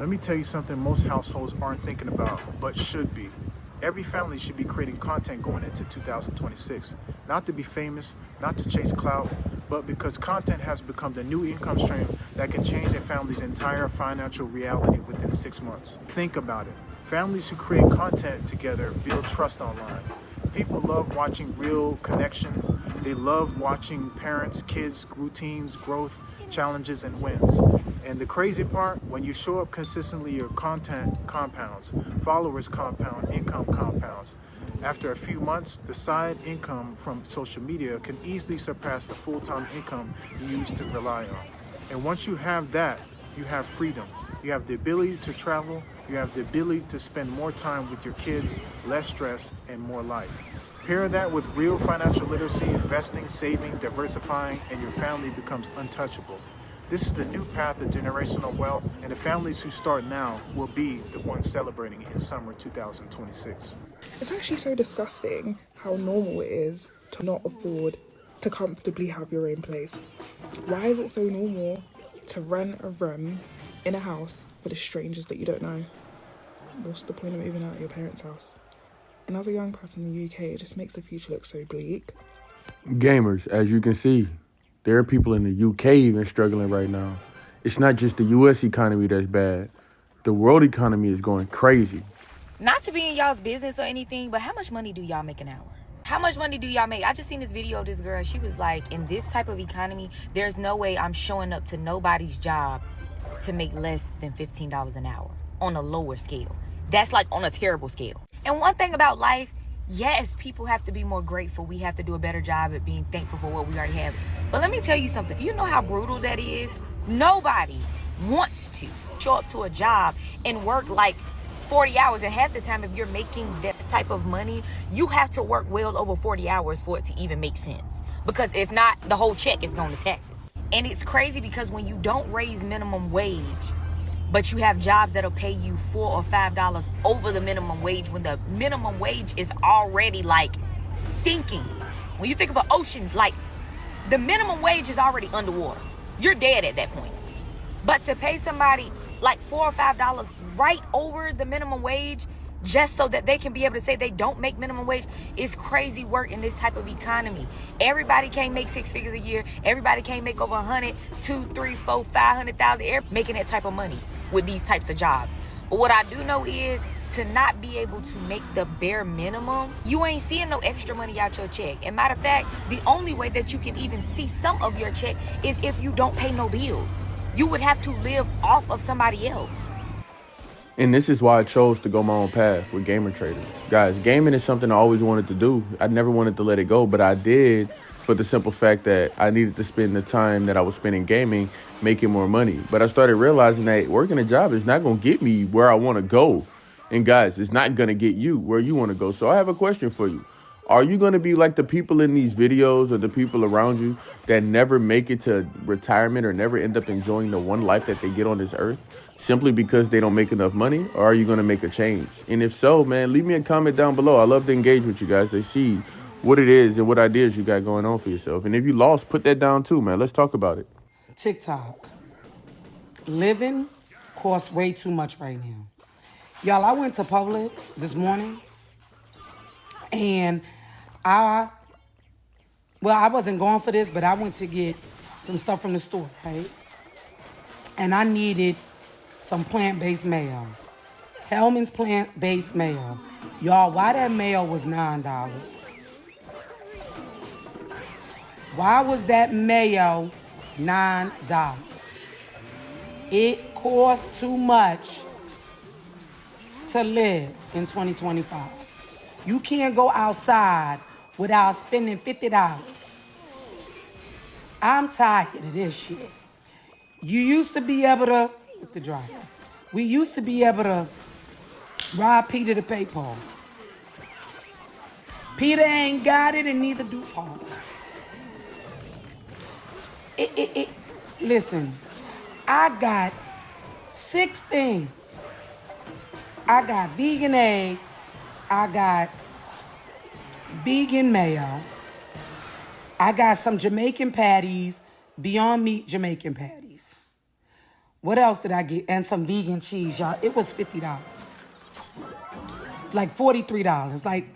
Let me tell you something most households aren't thinking about, but should be. Every family should be creating content going into 2026. Not to be famous, not to chase clout, but because content has become the new income stream that can change a family's entire financial reality within 6 months. Think about it. Families who create content together build trust online. People love watching real connection. They love watching parents, kids, routines, growth, challenges, and wins. And the crazy part, when you show up consistently, your content compounds, followers compound, income compounds. After a few months, the side income from social media can easily surpass the full-time income you used to rely on. And once you have that, you have freedom. You have the ability to travel, you have the ability to spend more time with your kids, less stress, and more life. Pair that with real financial literacy, investing, saving, diversifying, and your family becomes untouchable. This is the new path of generational wealth, and the families who start now will be the ones celebrating in summer 2026. It's actually so disgusting how normal it is to not afford to comfortably have your own place. Why is it so normal to rent a room in a house with strangers that you don't know? What's the point of moving out of your parents' house? And as a young person in the UK, it just makes the future look so bleak. Gamers, as you can see, there are people in the UK even struggling right now. It's not just the US economy that's bad. The world economy is going crazy. Not to be in y'all's business or anything, but how much money do y'all make an hour? How much money do y'all make? I just seen this video of this girl. She was like, in this type of economy, there's no way I'm showing up to nobody's job to make less than $15 an hour on a lower scale. That's like on a terrible scale. And one thing about life, yes, people have to be more grateful. We have to do a better job at being thankful for what we already have. But let me tell you something. You know how brutal that is? Nobody wants to show up to a job and work like 40 hours. And half the time, if you're making that type of money, you have to work well over 40 hours for it to even make sense. Because if not, the whole check is going to taxes. And it's crazy because when you don't raise minimum wage, but you have jobs that'll pay you $4 or $5 over the minimum wage when the minimum wage is already like sinking. When you think of an ocean, like the minimum wage is already underwater. You're dead at that point. But to pay somebody like $4 or $5 right over the minimum wage just so that they can be able to say they don't make minimum wage is crazy work in this type of economy. Everybody can't make 6 figures a year. Everybody can't make over 100, 2, 3, 4, 500,000 making that type of money with these types of jobs. But what I do know is to not be able to make the bare minimum, you ain't seeing no extra money out your check. And matter of fact, the only way that you can even see some of your check is if you don't pay no bills. You would have to live off of somebody else. And this is why I chose to go my own path with Gamer Trader. Guys, gaming is something I always wanted to do. I never wanted to let it go, but I did for the simple fact that I needed to spend the time that I was spending gaming making more money. But I started realizing that working a job is not going to get me where I want to go. And guys, it's not going to get you where you want to go. So I have a question for you. Are you going to be like the people in these videos or the people around you that never make it to retirement or never end up enjoying the one life that they get on this earth simply because they don't make enough money? Or are you going to make a change? And if so, man, leave me a comment down below. I love to engage with you guys to see what it is and what ideas you got going on for yourself. And if you lost, put that down too, man. Let's talk about it. TikTok. Living costs way too much right now. Y'all, I went to Publix this morning and I wasn't going for this, but I went to get some stuff from the store, right? And I needed some plant-based mayo. Hellman's plant-based mayo. Y'all, why that mayo was $9? Why was that mayo $9? It costs too much to live in 2025. You can't go outside without spending $50. I'm tired of this shit. You used to be able to, with the driver, we used to be able to rob Peter to pay Paul. Peter ain't got it and neither do Paul. Listen, I got 6 things. I got vegan eggs. I got vegan mayo. I got some Jamaican patties, Beyond Meat Jamaican patties. What else did I get? And some vegan cheese, y'all. It was $50. Like $43. Like,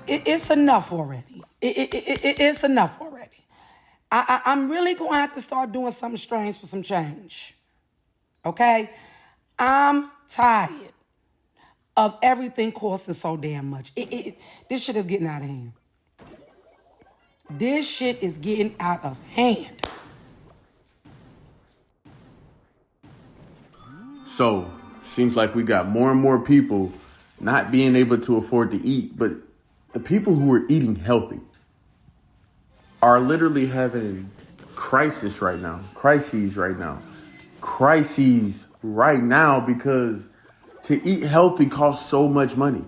it's enough already. It's enough already. I'm really going to have to start doing something strange for some change. Okay? I'm tired of everything costing so damn much. This shit is getting out of hand. This shit is getting out of hand. So, seems like we got more and more people not being able to afford to eat, but the people who are eating healthy are literally having crises right now because to eat healthy costs so much money.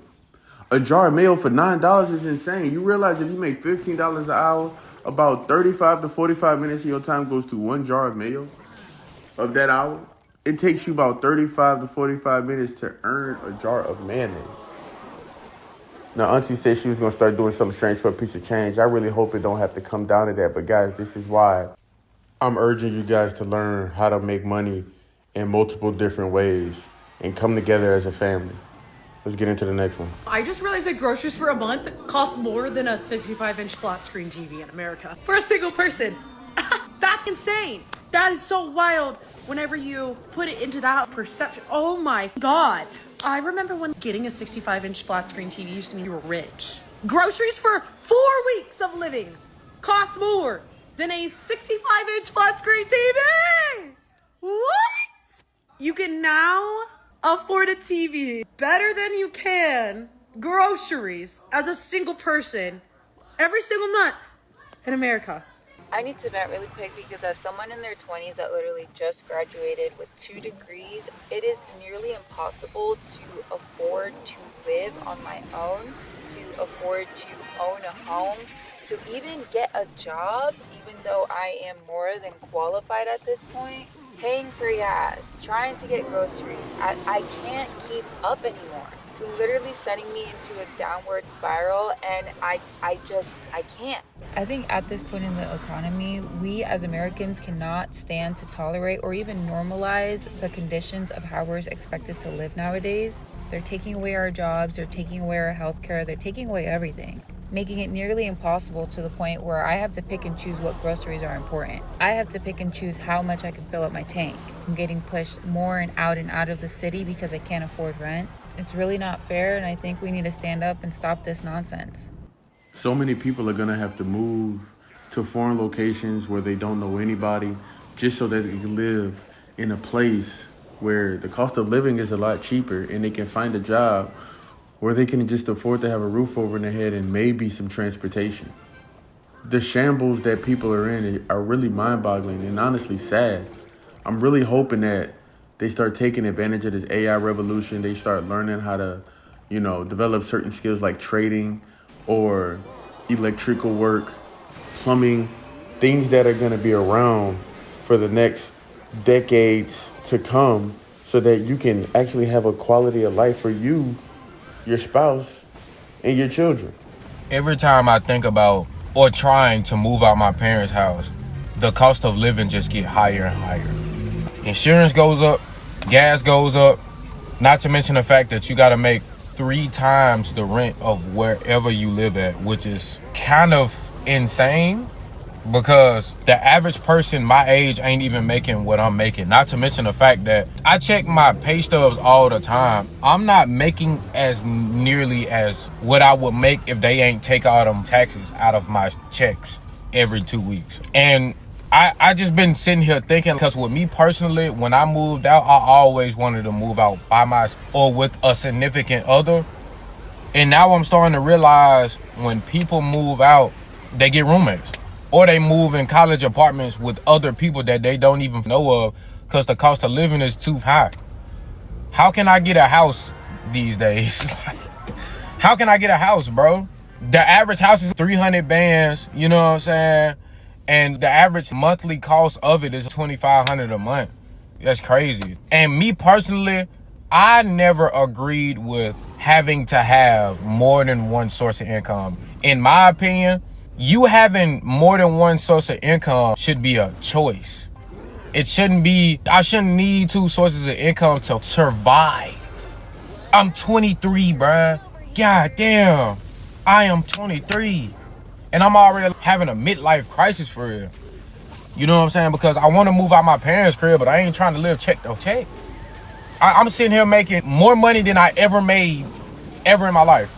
A jar of mayo for $9 is insane. You realize if you make $15 an hour, about 35 to 45 minutes of your time goes to one jar of mayo of that hour. It takes you about 35 to 45 minutes to earn a jar of mayonnaise. Now, Auntie said she was going to start doing something strange for a piece of change. I really hope it don't have to come down to that. But guys, this is why I'm urging you guys to learn how to make money in multiple different ways and come together as a family. Let's get into the next one. I just realized that groceries for a month cost more than a 65-inch flat screen TV in America for a single person. That's insane. That is so wild whenever you put it into that perception. Oh my God. I remember when getting a 65-inch flat screen TV used to mean you were rich. Groceries for 4 weeks of living cost more than a 65-inch flat screen TV. What? You can now afford a TV better than you can groceries as a single person every single month in America. I need to vent really quick because as someone in their 20s that literally just graduated with 2 degrees, it is nearly impossible to afford to live on my own, to afford to own a home, to even get a job, even though I am more than qualified at this point. Paying for gas, trying to get groceries, I can't keep up anymore. It's literally sending me into a downward spiral, and I can't. I think at this point in the economy, we as Americans cannot stand to tolerate or even normalize the conditions of how we're expected to live nowadays. They're taking away our jobs, they're taking away our healthcare, they're taking away everything, making it nearly impossible to the point where I have to pick and choose what groceries are important. I have to pick and choose how much I can fill up my tank. I'm getting pushed more and out of the city because I can't afford rent. It's really not fair, and I think we need to stand up and stop this nonsense. So many people are going to have to move to foreign locations where they don't know anybody just so that they can live in a place where the cost of living is a lot cheaper and they can find a job where they can just afford to have a roof over their head and maybe some transportation. The shambles that people are in are really mind-boggling and honestly sad. I'm really hoping that they start taking advantage of this AI revolution. They start learning how to, develop certain skills like trading or electrical work, plumbing, things that are going to be around for the next decades to come so that you can actually have a quality of life for you, your spouse, and your children. Every time I think about or trying to move out my parents' house, the cost of living just get higher and higher. Insurance goes up, gas goes up, not to mention the fact that you got to make 3 times the rent of wherever you live at, which is kind of insane because the average person my age ain't even making what I'm making. Not to mention the fact that I check my pay stubs all the time. I'm not making as nearly as what I would make if they ain't take all them taxes out of my checks every 2 weeks. And I just been sitting here thinking, because with me personally, when I moved out, I always wanted to move out by myself or with a significant other. And now I'm starting to realize when people move out, they get roommates. Or they move in college apartments with other people that they don't even know of because the cost of living is too high. How can I get a house these days? How can I get a house, bro? The average house is 300 bands, you know what I'm saying? And the average monthly cost of it is $2,500 a month. That's crazy. And me personally, I never agreed with having to have more than one source of income. In my opinion, you having more than one source of income should be a choice. I shouldn't need 2 sources of income to survive. I'm 23, bruh. God damn. I am 23. And I'm already having a midlife crisis for real. You know what I'm saying? Because I want to move out my parents' crib, but I ain't trying to live check to check. I'm sitting here making more money than I ever made ever in my life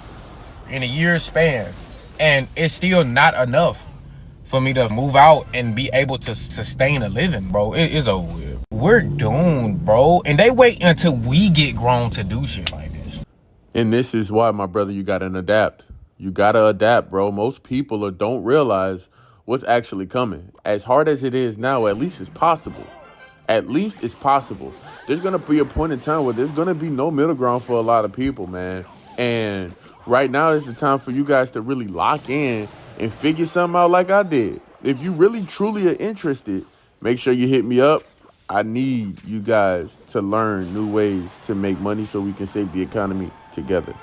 in a year's span. And it's still not enough for me to move out and be able to sustain a living, bro. It is over with. We're doomed, bro. And they wait until we get grown to do shit like this. And this is why, my brother, you gotta adapt. You gotta adapt, bro. Most people don't realize what's actually coming. As hard as it is now, at least it's possible. At least it's possible. There's gonna be a point in time where there's gonna be no middle ground for a lot of people, man. And right now is the time for you guys to really lock in and figure something out like I did. If you really truly are interested, make sure you hit me up. I need you guys to learn new ways to make money so we can save the economy together.